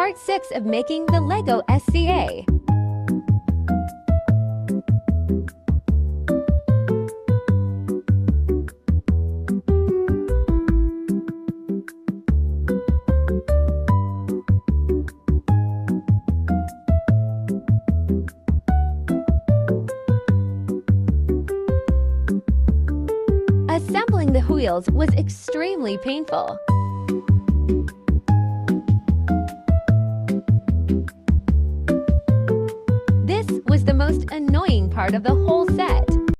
part 6 of making the LEGO SCA. Assembling the wheels was extremely painful. This was the most annoying part of the whole